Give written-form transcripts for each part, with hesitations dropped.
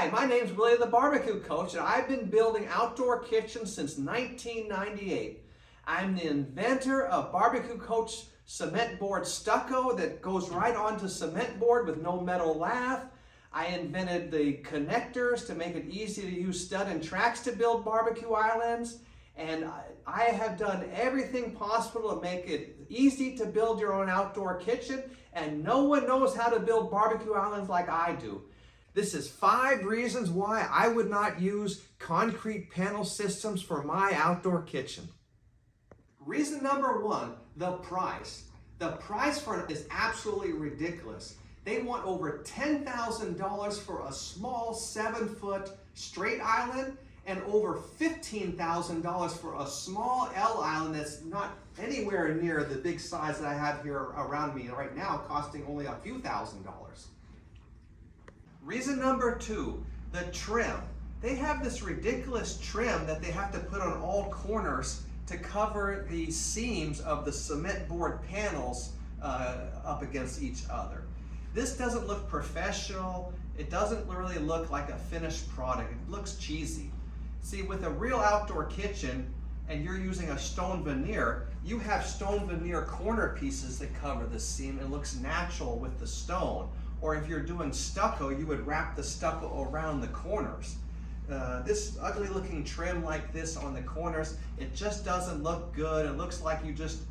Hi, my name's Willie the BBQ Coach, and I've been building outdoor kitchens since 1998. I'm the inventor of BBQ Coach cement board stucco that goes right onto cement board with no metal lath. I invented the connectors to make it easy to use stud and tracks to build barbecue islands. And I have done everything possible to make it easy to build your own outdoor kitchen, and no one knows how to build barbecue islands like I do. This is 5 reasons why I would not use concrete panel systems for my outdoor kitchen. Reason number 1, the price. The price for it is absolutely ridiculous. They want over $10,000 for a small 7-foot straight island and over $15,000 for a small L island that's not anywhere near the big size that I have here around me right now, costing only a few $1,000s. Reason number 2, the trim. They have this ridiculous trim that they have to put on all corners to cover the seams of the cement board panels up against each other. This doesn't look professional. It doesn't really look like a finished product. It looks cheesy. See, with a real outdoor kitchen and you're using a stone veneer, you have stone veneer corner pieces that cover the seam. It looks natural with the stone. Or if you're doing stucco, you would wrap the stucco around the corners. This ugly looking trim like this on the corners, it just doesn't look good. It looks like you just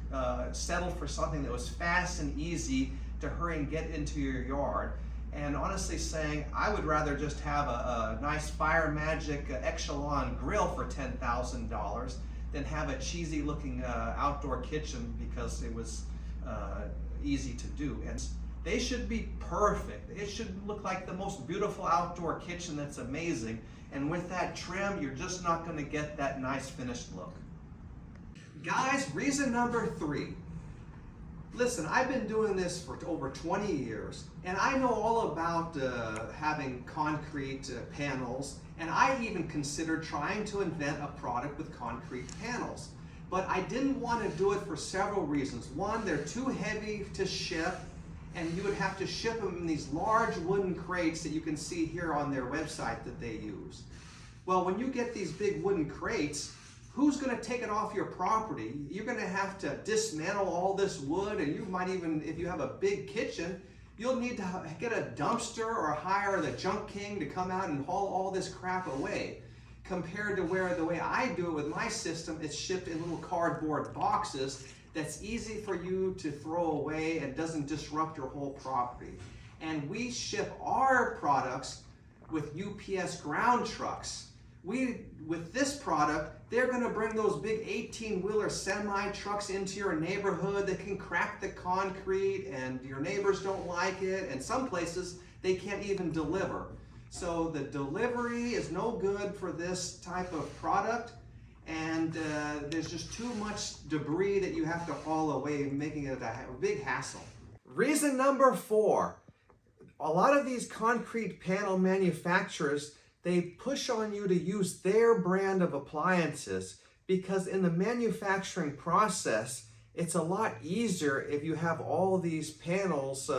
settled for something that was fast and easy to hurry and get into your yard. And honestly saying, I would rather just have a nice Fire Magic Echelon grill for $10,000 than have a cheesy looking outdoor kitchen because it was easy to do. And they should be perfect. It should look like the most beautiful outdoor kitchen that's amazing. And with that trim, you're just not going to get that nice finished look. Guys, reason number 3. Listen, I've been doing this for over 20 years, and I know all about having concrete panels, and I even considered trying to invent a product with concrete panels. But I didn't want to do it for several reasons. One, they're too heavy to ship, and you would have to ship them in these large wooden crates that you can see here on their website that they use. Well, when you get these big wooden crates, who's going to take it off your property? You're going to have to dismantle all this wood, and you might even, if you have a big kitchen, you'll need to get a dumpster or hire the junk king to come out and haul all this crap away. Compared to the way I do it with my system, it's shipped in little cardboard boxes that's easy for you to throw away and doesn't disrupt your whole property. And we ship our products with UPS ground trucks. With this product, they're going to bring those big 18-wheeler semi-trucks into your neighborhood that can crack the concrete, and your neighbors don't like it, and some places they can't even deliver. So the delivery is no good for this type of product, and there's just too much debris that you have to haul away, making it a big hassle. Reason number 4, a lot of these concrete panel manufacturers, they push on you to use their brand of appliances because in the manufacturing process, it's a lot easier if you have all these panels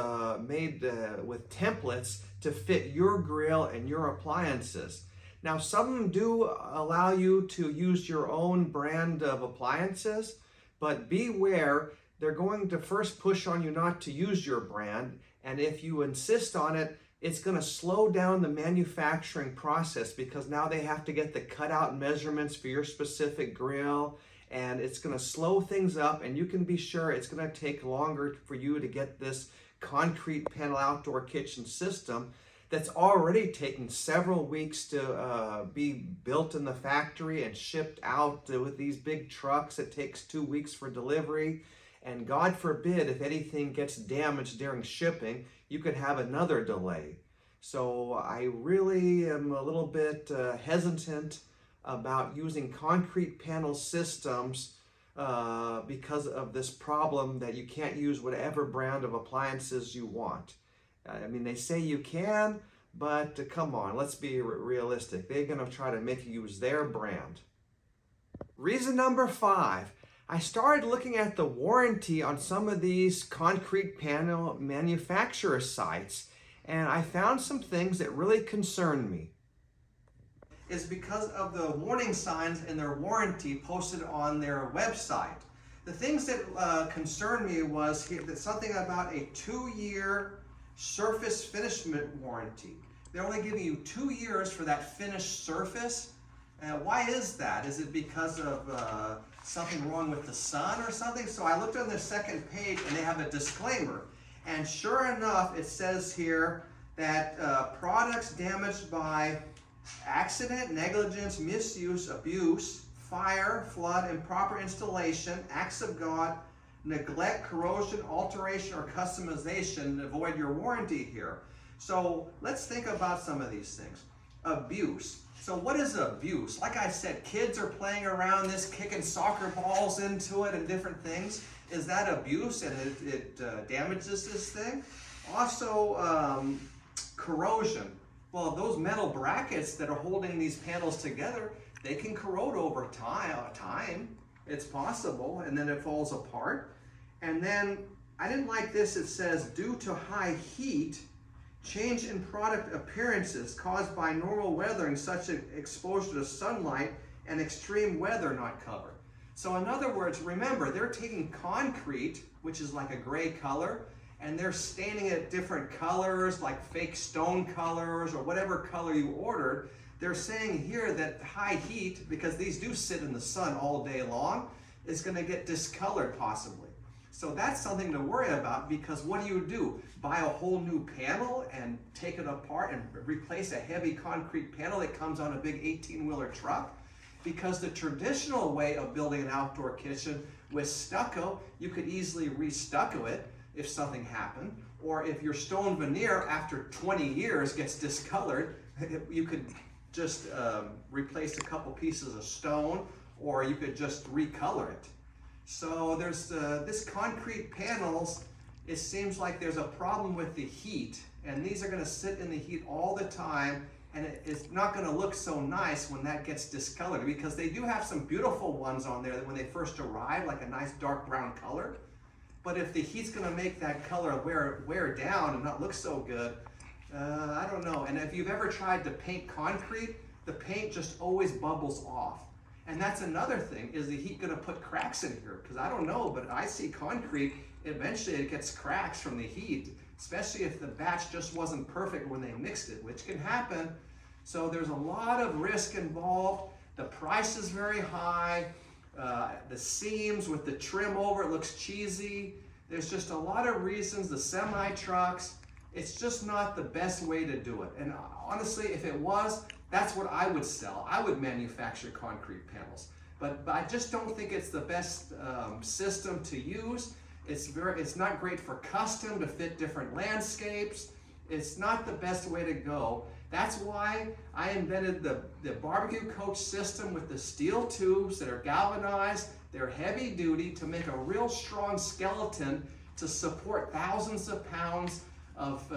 made with templates to fit your grill and your appliances. Now, some of them do allow you to use your own brand of appliances, but beware, they're going to first push on you not to use your brand, and if you insist on it, it's going to slow down the manufacturing process because now they have to get the cutout measurements for your specific grill, and it's going to slow things up, and you can be sure it's going to take longer for you to get this concrete panel outdoor kitchen system that's already taken several weeks to be built in the factory and shipped out with these big trucks. It takes 2 weeks for delivery, and God forbid if anything gets damaged during shipping, you could have another delay. So I really am a little bit hesitant about using concrete panel systems because of this problem that you can't use whatever brand of appliances you want. I mean, they say you can, but come on, let's be realistic. They're going to try to make you use their brand. Reason number 5, I started looking at the warranty on some of these concrete panel manufacturer sites, and I found some things that really concerned me. is because of the warning signs in their warranty posted on their website. The things that concerned me was that something about a 2-year surface finishment warranty. They're only giving you 2 years for that finished surface. Why is that? Is it because of something wrong with the sun or something? So I looked on the second page and they have a disclaimer. And sure enough, it says here that products damaged by accident, negligence, misuse, abuse, fire, flood, improper installation, acts of God, neglect, corrosion, alteration, or customization avoid your warranty here. So let's think about some of these things. Abuse. So what is abuse? Like I said, kids are playing around this, kicking soccer balls into it and different things. Is that abuse and it damages this thing? Also, corrosion. Well, those metal brackets that are holding these panels together, they can corrode over time. It's possible, and then it falls apart. And then, I didn't like this, it says, due to high heat, change in product appearances caused by normal weathering, such as exposure to sunlight and extreme weather not covered. So in other words, remember, they're taking concrete, which is like a gray color, and they're staining it different colors, like fake stone colors or whatever color you ordered. They're saying here that high heat, because these do sit in the sun all day long, is going to get discolored possibly. So that's something to worry about, because what do? Buy a whole new panel and take it apart and replace a heavy concrete panel that comes on a big 18-wheeler truck? Because the traditional way of building an outdoor kitchen with stucco, you could easily re-stucco it if something happened, or if your stone veneer after 20 years gets discolored, you could just replace a couple pieces of stone, or you could just recolor it. So there's this concrete panels, it seems like there's a problem with the heat, and these are going to sit in the heat all the time, and it's not going to look so nice when that gets discolored, because they do have some beautiful ones on there that when they first arrive, like a nice dark brown color. But if the heat's going to make that color wear down and not look so good, I don't know. And if you've ever tried to paint concrete, the paint just always bubbles off. And that's another thing, is the heat going to put cracks in here? Because I don't know, but I see concrete, eventually it gets cracks from the heat, especially if the batch just wasn't perfect when they mixed it, which can happen. So there's a lot of risk involved. The price is very high. The seams with the trim over it looks cheesy. There's just a lot of reasons. The semi trucks, it's just not the best way to do it. And honestly, if it was, that's what I would sell. I would manufacture concrete panels. But I just don't think it's the best system to use. It's not great for custom to fit different landscapes. It's not the best way to go. That's why I invented the BBQ Coach system with the steel tubes that are galvanized. They're heavy duty to make a real strong skeleton to support thousands of pounds of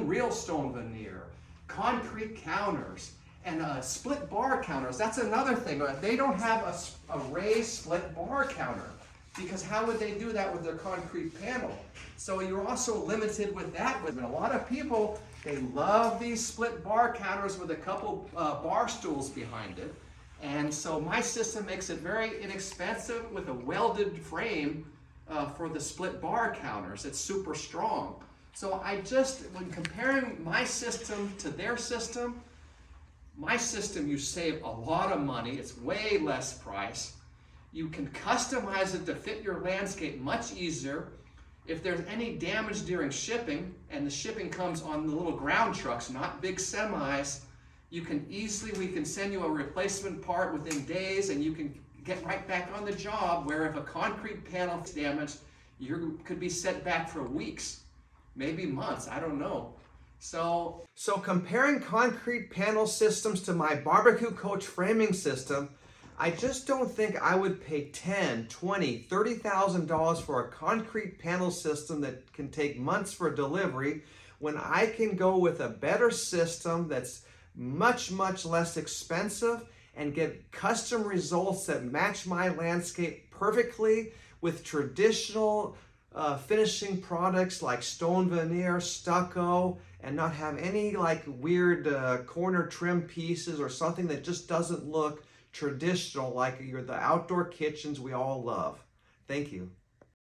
real stone veneer, concrete counters, and split bar counters. That's another thing. They don't have a raised split bar counter, because how would they do that with their concrete panel? So you're also limited with that. A lot of people, they love these split bar counters with a couple bar stools behind it. And so my system makes it very inexpensive with a welded frame for the split bar counters. It's super strong. So when comparing my system to their system, my system, you save a lot of money. It's way less price. You can customize it to fit your landscape much easier. If there's any damage during shipping, and the shipping comes on the little ground trucks, not big semis, we can send you a replacement part within days, and you can get right back on the job, where if a concrete panel is damaged, you could be set back for weeks, maybe months, I don't know. So comparing concrete panel systems to my BBQ Coach framing system, I just don't think I would pay $10,000, $20,000, $30,000 for a concrete panel system that can take months for delivery, when I can go with a better system that's much, much less expensive and get custom results that match my landscape perfectly with traditional finishing products like stone veneer, stucco, and not have any like weird corner trim pieces or something that just doesn't look traditional like the outdoor kitchens we all love. Thank you.